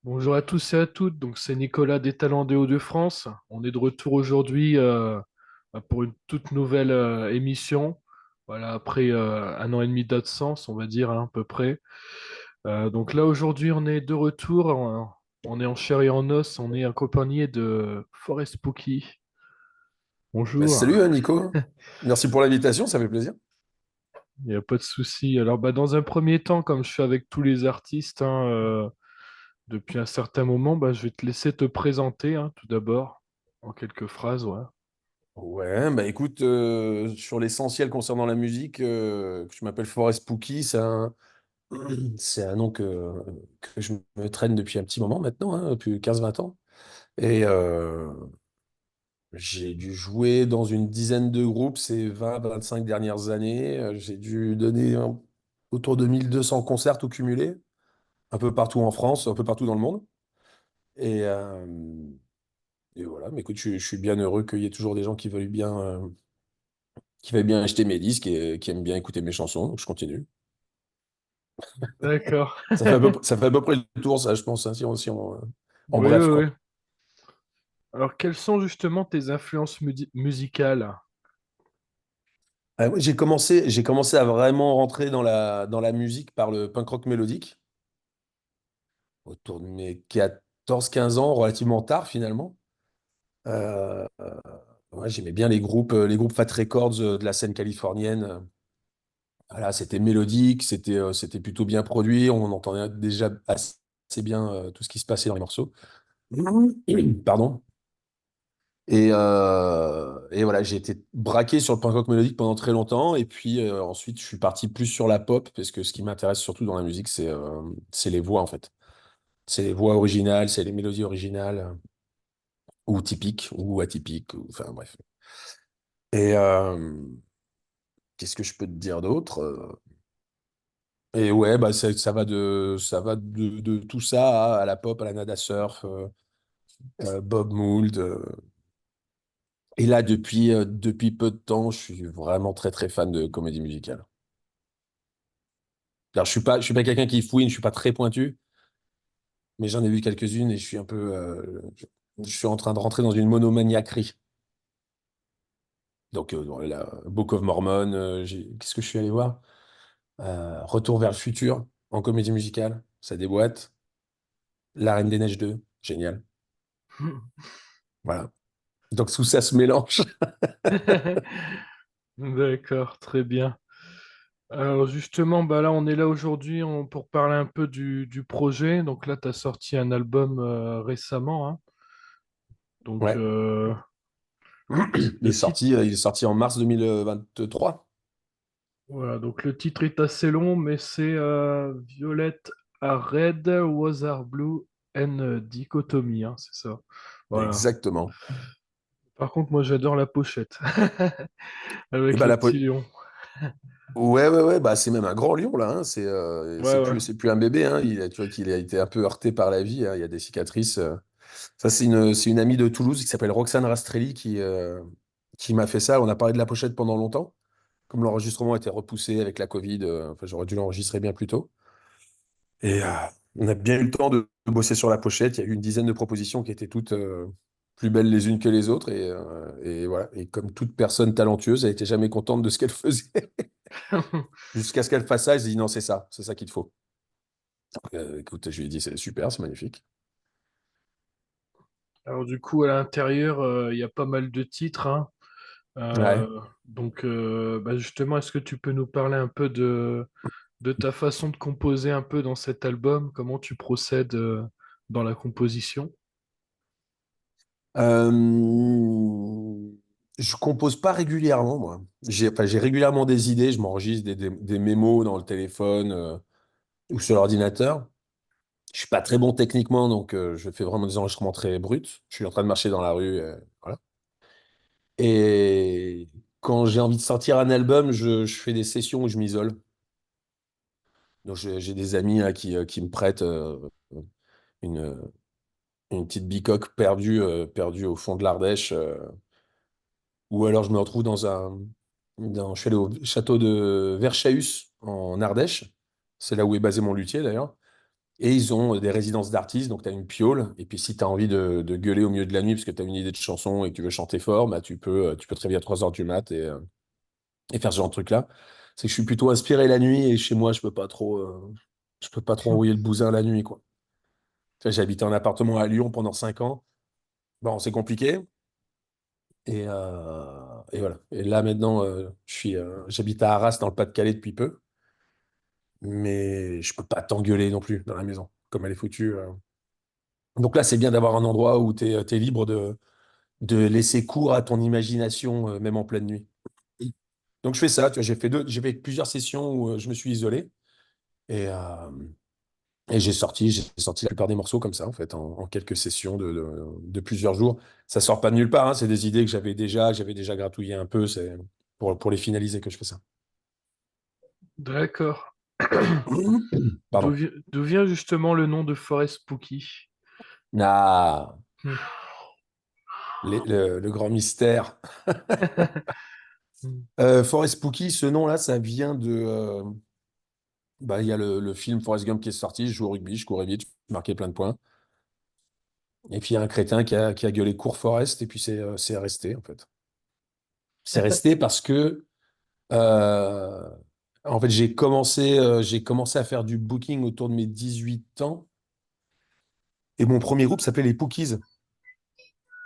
Bonjour à tous et à toutes, donc c'est Nicolas des Talents des Hauts-de-France. On est de retour aujourd'hui pour une toute nouvelle émission. Voilà, après un an et demi d'absence, on va dire hein, à peu près. Donc là aujourd'hui on est de retour, on est en chair et en os, on est accompagné de Forest Spooky. Bah, Bonjour, salut Nico, merci pour l'invitation, ça fait plaisir. il n'y a pas de souci. Alors dans un premier temps, comme je fais avec tous les artistes depuis un certain moment, je vais te laisser te présenter tout d'abord, en quelques phrases, ouais. Ouais, bah écoute, sur l'essentiel concernant la musique, je m'appelle Forest Pookie, c'est un nom que je me traîne depuis un petit moment maintenant, hein, depuis 15 20 ans. Et j'ai dû jouer dans une dizaine de groupes ces 20 25 dernières années. J'ai dû donner autour de 1200 concerts tout cumulé, un peu partout en France, un peu partout dans le monde. Et, euh, et voilà, mais écoute, je suis bien heureux qu'il y ait toujours des gens qui veulent bien acheter mes disques et qui aiment bien écouter mes chansons, donc je continue. D'accord. Ça fait à peu près le tour, ça, je pense, hein, en Oui, oui, bref, oui. quoi. Alors, quelles sont justement tes influences musicales? Moi, j'ai commencé à vraiment rentrer dans la musique par le punk rock mélodique, autour de mes 14 15 ans, relativement tard finalement. Ouais, j'aimais bien les groupes Fat Records de la scène californienne. Voilà, c'était mélodique, c'était plutôt bien produit, on entendait déjà assez bien tout ce qui se passait dans les morceaux. Pardon. Et voilà, j'ai été braqué sur le punk rock mélodique pendant très longtemps. Et puis ensuite, je suis parti plus sur la pop, parce que ce qui m'intéresse surtout dans la musique, c'est les voix, en fait. C'est les voix originales, c'est les mélodies originales, ou typiques, ou atypiques, enfin bref. Et qu'est-ce que je peux te dire d'autre? Et ouais, bah, ça va de tout ça à la pop, à la nada surf, Bob Mould. Et là, depuis peu de temps, je suis vraiment très très fan de comédie musicale. Alors, je suis pas quelqu'un qui fouine, je suis pas très pointu, mais j'en ai vu quelques-unes et je suis en train de rentrer dans une monomaniaquerie. Donc, bon, là, Book of Mormon, qu'est-ce que je suis allé voir? Retour vers le futur en comédie musicale, ça déboîte. La Reine des Neiges 2, génial. Voilà. Donc, tout ça se mélange. D'accord, très bien. Alors justement, là, on est là aujourd'hui pour parler un peu du projet. Donc là, tu as sorti un album récemment, hein. Donc, Ouais. Il est le titre, sorti, euh, il est sorti en mars 2023. voilà, donc le titre est assez long, mais c'est Violet are Red, Was are Blue and Dichotomy, hein, c'est ça. Voilà. Exactement. Par contre, moi, j'adore la pochette Et avec ben, le petit lion. ouais, ouais, ouais, bah, c'est même un grand lion, là, hein. C'est Ouais, c'est ouais. plus, c'est plus un bébé, hein. Tu vois qu'il a été un peu heurté par la vie, hein. Il y a des cicatrices. Ça, c'est une amie de Toulouse qui s'appelle Roxane Rastrelli qui m'a fait ça. On a parlé de la pochette pendant longtemps. Comme l'enregistrement était repoussé avec la Covid, enfin, j'aurais dû l'enregistrer bien plus tôt. Et on a bien eu le temps de bosser sur la pochette. Il y a eu une dizaine de propositions qui étaient toutes plus belles les unes que les autres. Et voilà. Et comme toute personne talentueuse, elle n'était jamais contente de ce qu'elle faisait. Jusqu'à ce qu'elle fasse ça, elle s'est dit non, c'est ça qu'il te faut. Écoute, je lui ai dit c'est super, c'est magnifique. Alors du coup, à l'intérieur, il y a pas mal de titres, hein. Ouais. Donc, justement, est-ce que tu peux nous parler un peu de ta façon de composer un peu dans cet album? Comment tu procèdes dans la composition? Euh, je compose pas régulièrement, moi. J'ai régulièrement des idées, je m'enregistre des mémos dans le téléphone ou sur l'ordinateur. Je suis pas très bon techniquement, donc je fais vraiment des enregistrements très bruts. Je suis en train de marcher dans la rue, voilà. Et quand j'ai envie de sortir un album, je fais des sessions où je m'isole. Donc j'ai des amis là, qui me prêtent une, une petite bicoque perdue au fond de l'Ardèche. Ou alors je me retrouve je suis allé au château de Verchaïus en Ardèche. C'est là où est basé mon luthier d'ailleurs. Et ils ont des résidences d'artistes, donc tu as une piole. Et puis si tu as envie de gueuler au milieu de la nuit parce que tu as une idée de chanson et que tu veux chanter fort, bah, tu peux te réveiller à 3 heures du mat et faire ce genre de truc-là. C'est que je suis plutôt inspiré la nuit et chez moi, je peux pas trop envoyer le bousin la nuit, quoi. Tu vois, j'ai habité en appartement à Lyon pendant 5 ans. Bon, c'est compliqué. Et voilà. Et là, maintenant, j'habite à Arras, dans le Pas-de-Calais, depuis peu. Mais je peux pas t'engueuler non plus dans la maison, comme elle est foutue. Donc là, c'est bien d'avoir un endroit où tu es libre de laisser cours à ton imagination, même en pleine nuit. Donc je fais ça, tu vois, j'ai fait plusieurs sessions où je me suis isolé et, euh, et j'ai sorti la plupart des morceaux comme ça, en fait, en quelques sessions de plusieurs jours. Ça sort pas de nulle part, hein, c'est des idées que j'avais déjà gratouillées un peu, c'est pour les finaliser que je fais ça. D'accord. Pardon. D'où vient justement le nom de Forest Spooky? Ah, Hmm. le grand mystère. Hmm. Forest Spooky, ce nom-là, ça vient bah, il y a le film Forrest Gump qui est sorti, je joue au rugby, je courais vite, je marquais plein de points. Et puis il y a un crétin qui a gueulé Cours Forest, et puis c'est resté, en fait. C'est resté parce que, euh, en fait, j'ai commencé à faire du booking autour de mes 18 ans, et mon premier groupe s'appelait les Pookies.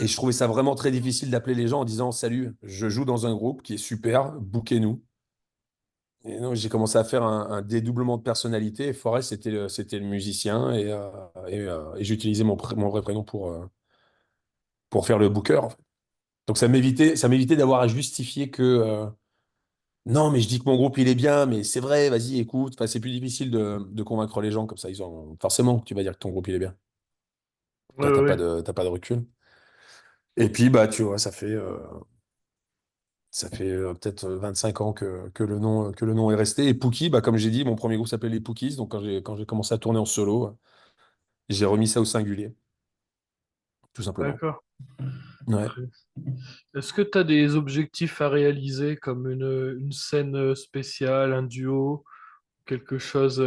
Et je trouvais ça vraiment très difficile d'appeler les gens en disant, Salut, je joue dans un groupe qui est super, bookez-nous. Et non, j'ai commencé à faire un dédoublement de personnalité. Et Forrest, c'était le musicien. Et j'utilisais mon vrai prénom pour faire le booker, en fait. Donc ça m'évitait d'avoir à justifier que non, mais je dis que mon groupe, il est bien, mais c'est vrai, vas-y, écoute. Enfin, c'est plus difficile de convaincre les gens comme ça. Forcément, tu vas dire que ton groupe, il est bien. Ouais, T'as pas ouais, de, t'as pas de recul. Et puis, bah, tu vois, ça fait peut-être 25 ans que le nom est resté. Et Pookie, bah, comme j'ai dit, mon premier groupe s'appelait les Pookies. Donc, quand j'ai commencé à tourner en solo, j'ai remis ça au singulier, tout simplement. d'accord. Ouais. Très- Est-ce que tu as des objectifs à réaliser comme une scène spéciale, un duo, quelque chose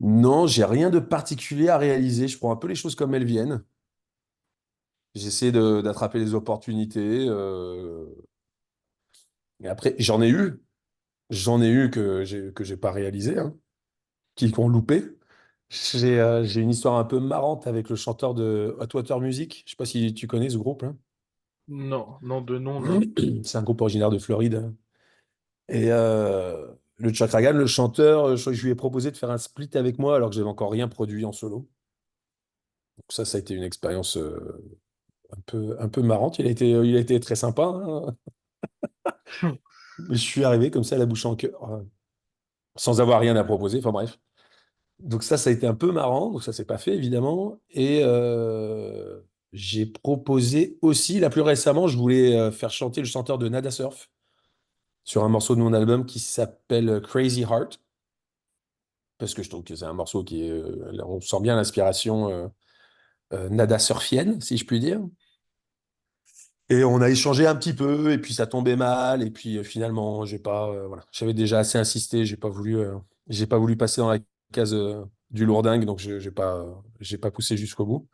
Non, j'ai rien de particulier à réaliser. Je prends un peu les choses comme elles viennent. J'essaie d'attraper les opportunités. Et après, j'en ai eu que j'ai pas réalisé, hein, qui ont loupé. J'ai une histoire un peu marrante avec le chanteur de Hot Water Music. Je sais pas si tu connais ce groupe, hein. Non, non, de nom, non. C'est un groupe originaire de Floride. Et le Chuck Ragan, le chanteur, je lui ai proposé de faire un split avec moi alors que j'avais encore rien produit en solo. Donc ça a été une expérience un peu marrante. Il a été très sympa, hein. Mais je suis arrivé comme ça, la bouche en cœur, sans avoir rien à proposer. Enfin bref. Donc ça a été un peu marrant. Donc ça s'est pas fait, évidemment. Et j'ai proposé aussi, là plus récemment, je voulais faire chanter le chanteur de Nada Surf sur un morceau de mon album qui s'appelle Crazy Heart. Parce que je trouve que c'est un morceau là, on sent bien l'inspiration Nada Surfienne, si je puis dire. Et on a échangé un petit peu, et puis ça tombait mal, et puis finalement, voilà, j'avais déjà assez insisté, j'ai pas voulu passer dans la case du lourdingue, donc j'ai pas poussé jusqu'au bout.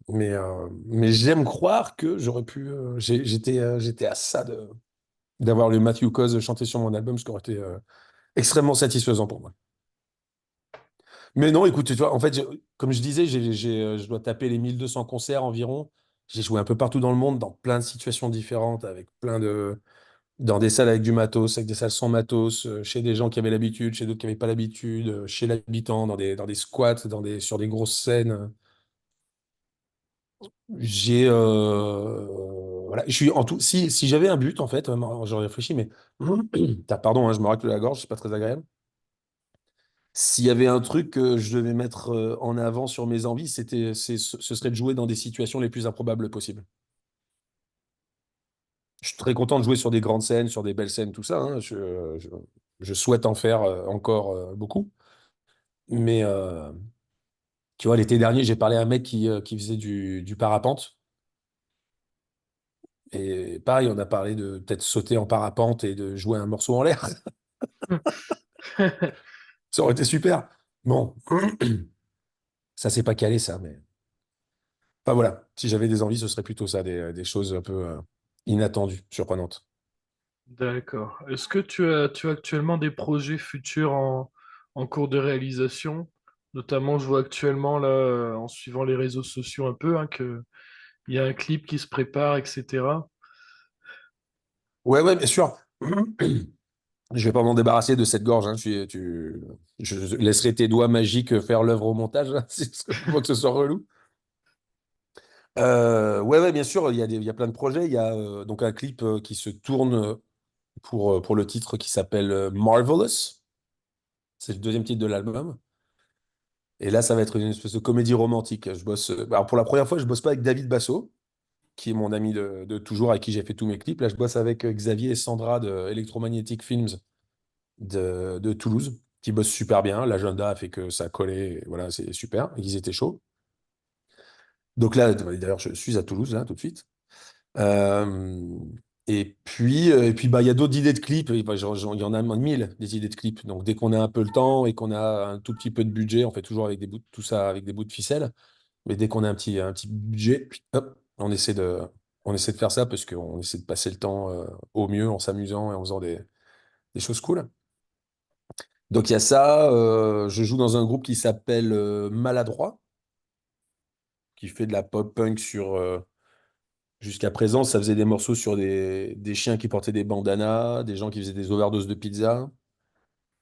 Mais j'aime croire que j'aurais pu, j'étais à ça d'avoir le Matthew Cause chanter sur mon album, ce qui aurait été extrêmement satisfaisant pour moi. Mais non, écoute, tu vois, en fait, comme je disais, je dois taper les 1200 concerts environ. J'ai joué un peu partout dans le monde, dans plein de situations différentes, dans des salles avec du matos, avec des salles sans matos, chez des gens qui avaient l'habitude, chez d'autres qui n'avaient pas l'habitude, chez l'habitant, dans des squats, sur des grosses scènes. Voilà, je suis en tout. Si j'avais un but, en fait, j'aurais réfléchi, mais pardon, hein, je me racle la gorge, c'est pas très agréable. S'il y avait un truc que je devais mettre en avant sur mes envies, ce serait de jouer dans des situations les plus improbables possibles. Je suis très content de jouer sur des grandes scènes, sur des belles scènes, tout ça, hein. Je souhaite en faire encore beaucoup. Mais tu vois, l'été dernier, j'ai parlé à un mec qui faisait du parapente. Et pareil, on a parlé de peut-être sauter en parapente et de jouer un morceau en l'air. Ça aurait été super. Bon, ça s'est pas calé, ça, mais. Enfin voilà, si j'avais des envies, ce serait plutôt ça, des choses un peu inattendues, surprenantes. D'accord. Est-ce que tu as actuellement des projets futurs en cours de réalisation? Notamment, je vois actuellement, là, en suivant les réseaux sociaux un peu, hein, qu'il y a un clip qui se prépare, etc. Ouais, ouais, bien sûr. Je vais pas m'en débarrasser de cette gorge, hein. Je laisserai tes doigts magiques faire l'œuvre au montage, hein, pour pas que ce soit relou. Ouais, ouais, bien sûr, il y a plein de projets. Il y a donc un clip qui se tourne pour le titre qui s'appelle Marvelous. C'est le deuxième titre de l'album. Et là, ça va être une espèce de comédie romantique. Je bosse, alors pour la première fois, je bosse pas avec David Basso, qui est mon ami de toujours, avec qui j'ai fait tous mes clips. Là, je bosse avec Xavier et Sandra de Electromagnetic Films de Toulouse, qui bossent super bien. L'agenda a fait que ça collait. Et voilà, c'est super. Ils étaient chauds. Donc là, d'ailleurs, je suis à Toulouse, là, tout de suite. Euh, et puis bah, il y a d'autres idées de clips. Et, bah, il y en a mille, des idées de clips. Donc, dès qu'on a un peu le temps et qu'on a un tout petit peu de budget, on fait toujours avec des bouts, tout ça avec des bouts de ficelle. Mais dès qu'on a un petit budget, puis, hop, on essaie de faire ça parce qu'on essaie de passer le temps au mieux en s'amusant et en faisant des choses cool. Donc, il y a ça. Je joue dans un groupe qui s'appelle Maladroit, qui fait de la pop punk sur. Jusqu'à présent, ça faisait des morceaux sur des chiens qui portaient des bandanas, des gens qui faisaient des overdoses de pizza.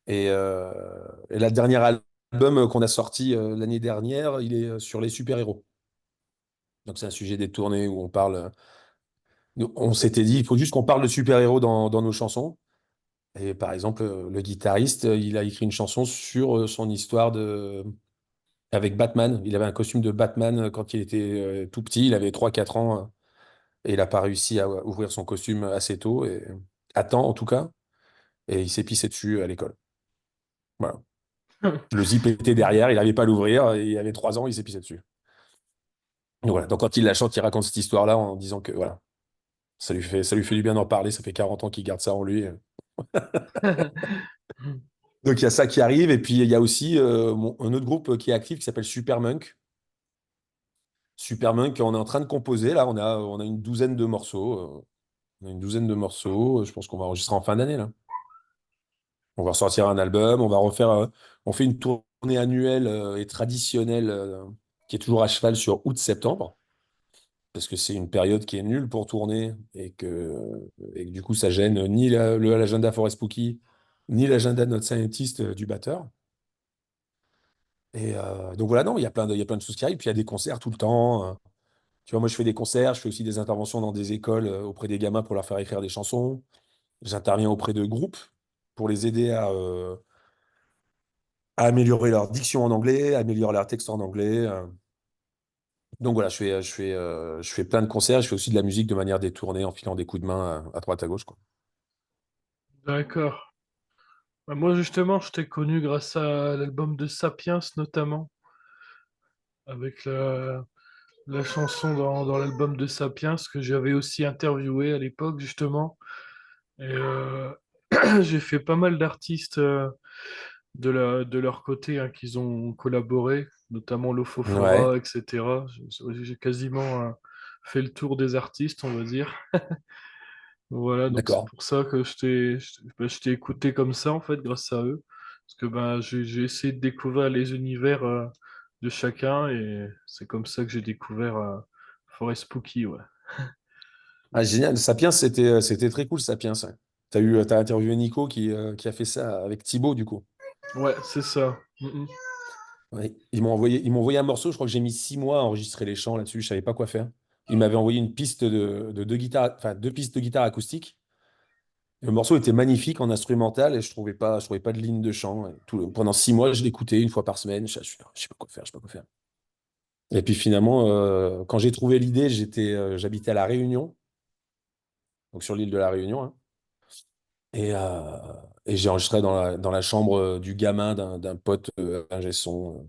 Et la dernière album qu'on a sorti l'année dernière, il est sur les super-héros. Donc c'est un sujet détourné où on parle. On s'était dit, il faut juste qu'on parle de super-héros dans nos chansons. Et par exemple, le guitariste, il a écrit une chanson sur son histoire avec Batman. Il avait un costume de Batman quand il était tout petit, il avait 3 4 ans. Et il n'a pas réussi à ouvrir son costume assez tôt, à temps en tout cas, et il s'est pissé dessus à l'école. Voilà. Le zip était derrière, il n'arrivait pas à l'ouvrir, et il avait 3 ans, il s'est pissé dessus. Donc, voilà. Donc quand il la chante, il raconte cette histoire-là en disant que voilà, ça lui fait du bien d'en parler, ça fait 40 ans qu'il garde ça en lui. Donc il y a ça qui arrive, et puis il y a aussi un autre groupe qui est actif qui s'appelle Supermunk. Supermunk, on est en train de composer, là, on a une douzaine de morceaux. On a une douzaine de morceaux, je pense qu'on va enregistrer en fin d'année, là. On va ressortir un album, on fait une tournée annuelle et traditionnelle qui est toujours à cheval sur août-septembre, parce que c'est une période qui est nulle pour tourner et que du coup ça gêne ni l'agenda Forest Spooky, ni l'agenda de notre scientist du batteur. Donc voilà, non, il y a plein de choses qui arrivent, puis il y a des concerts tout le temps. Tu vois, moi je fais des concerts, je fais aussi des interventions dans des écoles auprès des gamins pour leur faire écrire des chansons. J'interviens auprès de groupes pour les aider à améliorer leur diction en anglais, à améliorer leur texte en anglais. Donc voilà, je fais plein de concerts, je fais aussi de la musique de manière détournée en filant des coups de main à droite à gauche, quoi. D'accord. Bah, moi, justement, je t'ai connu grâce à l'album de Sapiens, notamment, avec la chanson dans l'album de Sapiens que j'avais aussi interviewé à l'époque, justement. Et j'ai fait pas mal d'artistes de leur côté, hein, qu'ils ont collaboré, notamment Ouais, Lofofora, etc. J'ai quasiment fait le tour des artistes, on va dire. Voilà, donc c'est d'accord. pour ça que je t'ai écouté comme ça, en fait, grâce à eux. Parce que ben, j'ai essayé de découvrir les univers de chacun et c'est comme ça que j'ai découvert Forest Spooky, ouais. Ah, génial. Sapiens, c'était très cool, Sapiens. Ouais. T'as interviewé Nico qui a fait ça avec Thibaut, du coup. Ouais, c'est ça. Mhm. Ouais. Ils m'ont envoyé un morceau, je crois que j'ai mis 6 mois à enregistrer les chants là-dessus, je savais pas quoi faire. Ils m'avaient envoyé une piste de deux guitares, enfin 2 pistes de guitare acoustique. Le morceau était magnifique en instrumental et je trouvais pas de ligne de chant. Et pendant 6 mois, je l'écoutais une fois par semaine. Je sais pas quoi faire, je sais pas quoi faire. Et puis finalement, quand j'ai trouvé l'idée, j'habitais à La Réunion, donc sur l'île de La Réunion, hein. et, euh, et j'ai enregistré dans la chambre du gamin d'un pote ingé son.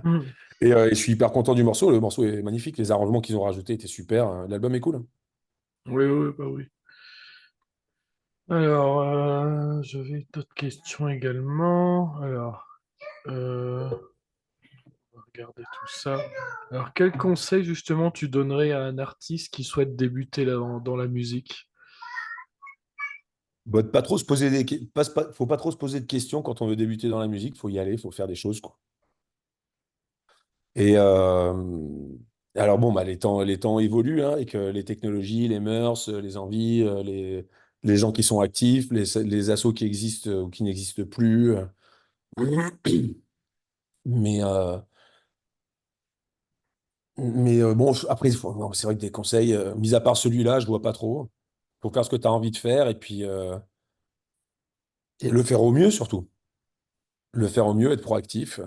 Mhm. Et je suis hyper content du morceau. Le morceau est magnifique. Les arrangements qu'ils ont rajoutés étaient super. L'album est cool. Oui, oui, bah oui. Alors, Et d'autres questions également. Alors, on va regarder tout ça. Alors, quel conseil justement tu donnerais à un artiste qui souhaite débuter dans la musique? Bah, de pas trop se poser faut pas trop se poser de questions quand on veut débuter dans la musique. Faut y aller, faut faire des choses, quoi. Et alors bon, bah, les temps évoluent, hein, et que les technologies, les mœurs, les envies, les gens qui sont actifs, les assos qui existent ou qui n'existent plus. Mais, bon, après, non, c'est vrai que des conseils, mis à part celui-là, je vois pas trop. Faut faire ce que tu as envie de faire et puis et le faire au mieux surtout. Le faire au mieux, être proactif.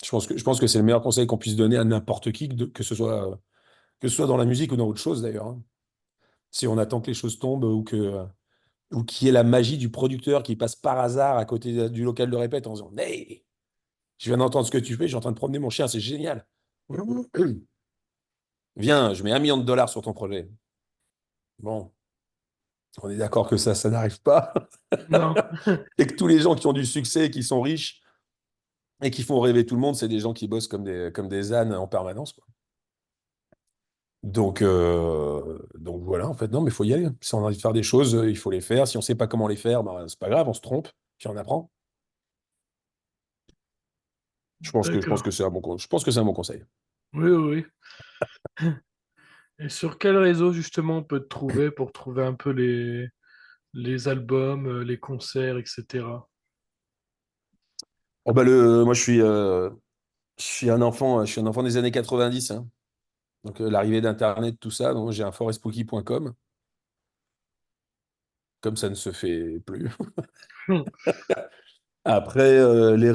Je pense que c'est le meilleur conseil qu'on puisse donner à n'importe qui, que ce soit dans la musique ou dans autre chose d'ailleurs, hein. Si on attend que les choses tombent ou qu'il y ait la magie du producteur qui passe par hasard à côté du local de répète en disant Hey, je viens d'entendre ce que tu fais, je suis en train de promener mon chien, c'est génial. Viens, je mets 1 million de dollars sur ton projet. Bon, on est d'accord que ça n'arrive pas. Non. Et que tous les gens qui ont du succès, qui sont riches et qui font rêver tout le monde, c'est des gens qui bossent comme des ânes en permanence, quoi. Donc voilà, en fait, non, mais il faut y aller. Si on a envie de faire des choses, il faut les faire. Si on ne sait pas comment les faire, bah, c'est pas grave, on se trompe, puis on apprend. Je pense D'accord. que c'est un je pense que c'est un bon conseil. Oui, oui, oui. Et sur quel réseau justement on peut te trouver pour trouver un peu les albums, les concerts, etc. Oh, bah, moi, je suis un enfant des années 90, hein. Donc, l'arrivée d'Internet, tout ça, donc j'ai un forespooky.com, comme ça ne se fait plus. Hmm. Après, les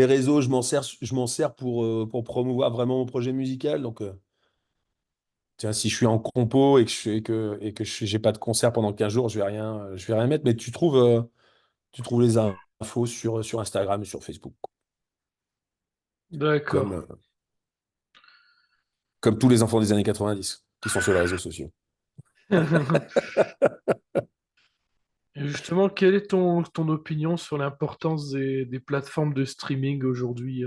réseaux, je m'en sers pour promouvoir vraiment mon projet musical. Donc, tiens, si je suis en compo et que j'ai pas de concert pendant 15 jours, je vais rien mettre. Mais tu trouves les infos sur Instagram et sur Facebook, D'accord. comme, euh, comme tous les enfants des années 90 qui sont sur les réseaux sociaux. Et justement, quelle est ton opinion sur l'importance des plateformes de streaming aujourd'hui?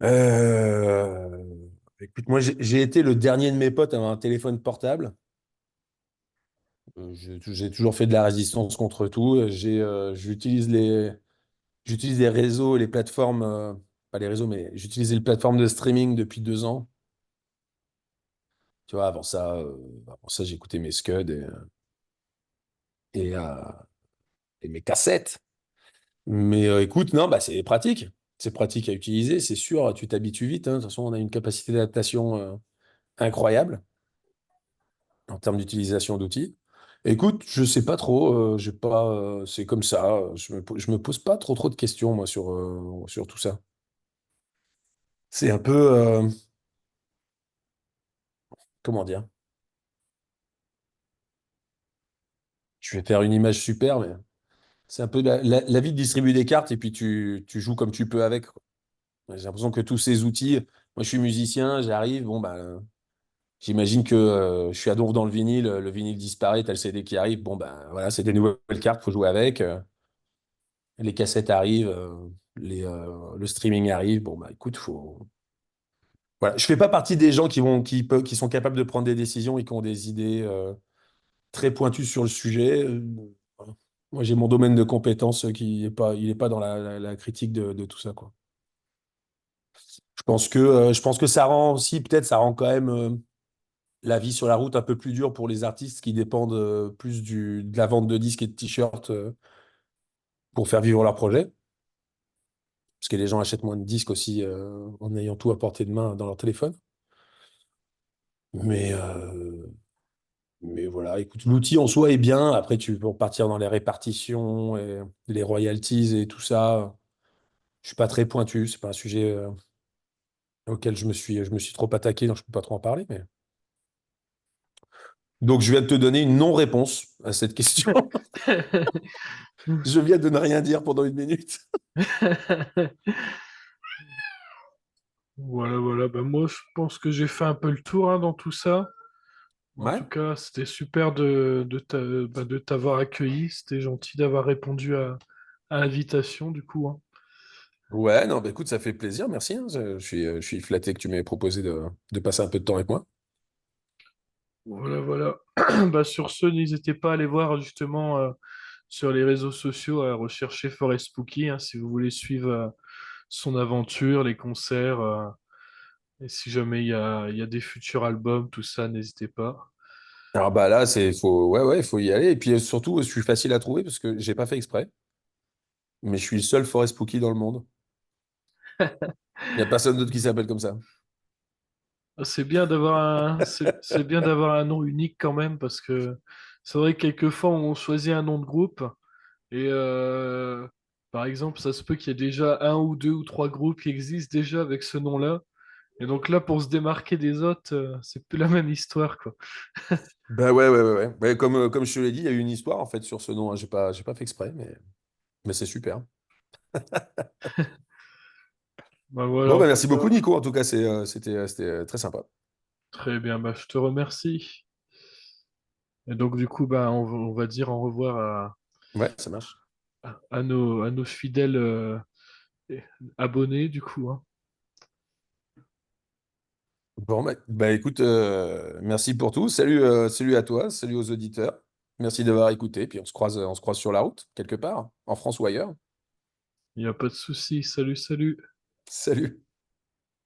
Euh, Écoute, moi, j'ai été le dernier de mes potes à avoir un téléphone portable. J'ai toujours fait de la résistance contre tout. J'utilise les réseaux et les plateformes, pas les réseaux, mais j'utilise les plateformes de streaming depuis 2 ans. Tu vois, avant ça, j'écoutais mes Scuds et, euh, et mes cassettes. Mais écoute, non, bah, c'est pratique. C'est pratique à utiliser, c'est sûr. Tu t'habitues vite, hein. De toute façon, on a une capacité d'adaptation incroyable en termes d'utilisation d'outils. Écoute, je sais pas trop. J'ai pas, c'est comme ça. Je me pose pas trop de questions, moi, sur tout ça. C'est un peu, comment dire? Je vais faire une image super, mais c'est un peu la vie de distribuer des cartes et puis tu joues comme tu peux avec, quoi. J'ai l'impression que tous ces outils, moi je suis musicien, j'arrive, bon bah j'imagine que je suis à donf dans le vinyle disparaît, t'as le CD qui arrive, bon bah voilà, c'est des nouvelles cartes, faut jouer avec, les cassettes arrivent, le streaming arrive, bon bah écoute, faut. Voilà, je fais pas partie des gens qui sont capables de prendre des décisions et qui ont des idées très pointues sur le sujet. Voilà. Moi j'ai mon domaine de compétences il est pas dans la critique de tout ça, quoi. Je pense que ça rend aussi, peut-être, ça rend quand même la vie sur la route un peu plus dure pour les artistes qui dépendent plus de la vente de disques et de t-shirts pour faire vivre leur projet. Parce que les gens achètent moins de disques aussi en ayant tout à portée de main dans leur téléphone. Mais, euh, mais voilà, écoute, l'outil en soi est bien. Après, tu peux partir dans les répartitions et les royalties et tout ça. Je suis pas très pointu. C'est pas un sujet auquel je me suis trop attaqué, donc je peux pas trop en parler. Mais. Donc, je viens de te donner une non-réponse à cette question. Je viens de ne rien dire pendant 1 minute. Voilà, voilà. Ben moi, je pense que j'ai fait un peu le tour hein, dans tout ça. En Ouais. tout cas, c'était super de t'avoir accueilli. C'était gentil d'avoir répondu à l'invitation, du coup, hein. Ouais, non, bah écoute, ça fait plaisir, merci, hein. Je suis flatté que tu m'aies proposé de passer un peu de temps avec moi. Voilà, voilà. Bah, sur ce, n'hésitez pas à aller voir justement sur les réseaux sociaux à rechercher Forest Spooky, hein, si vous voulez suivre son aventure, les concerts, et si jamais il y a des futurs albums, tout ça, n'hésitez pas. Alors bah là, ouais, ouais, faut y aller. Et puis surtout, je suis facile à trouver parce que j'ai pas fait exprès, mais je suis le seul Forest Spooky dans le monde. Il y a personne d'autre qui s'appelle comme ça. C'est bien d'avoir un nom unique quand même, parce que c'est vrai que quelquefois on choisit un nom de groupe et par exemple, ça se peut qu'il y ait déjà un ou deux ou trois groupes qui existent déjà avec ce nom-là. Et donc là, pour se démarquer des autres, c'est plus la même histoire, quoi. Bah ouais, ouais, ouais, ouais. Ouais, comme je te l'ai dit, il y a eu une histoire en fait sur ce nom, hein. J'ai pas fait exprès, mais c'est super. Bah voilà, Bon, en bah tout merci beaucoup, cas, Nico. En tout cas, c'était très sympa. très bien. Bah, je te remercie. Et donc du coup, bah, on va dire au revoir Ouais, ça marche. à nos fidèles abonnés, du coup, hein. Bon, bah, écoute, merci pour tout. Salut à toi, salut aux auditeurs. Merci d'avoir écouté. Puis on se croise sur la route, quelque part, en France ou ailleurs. Il n'y a pas de souci. Salut, salut. Salut.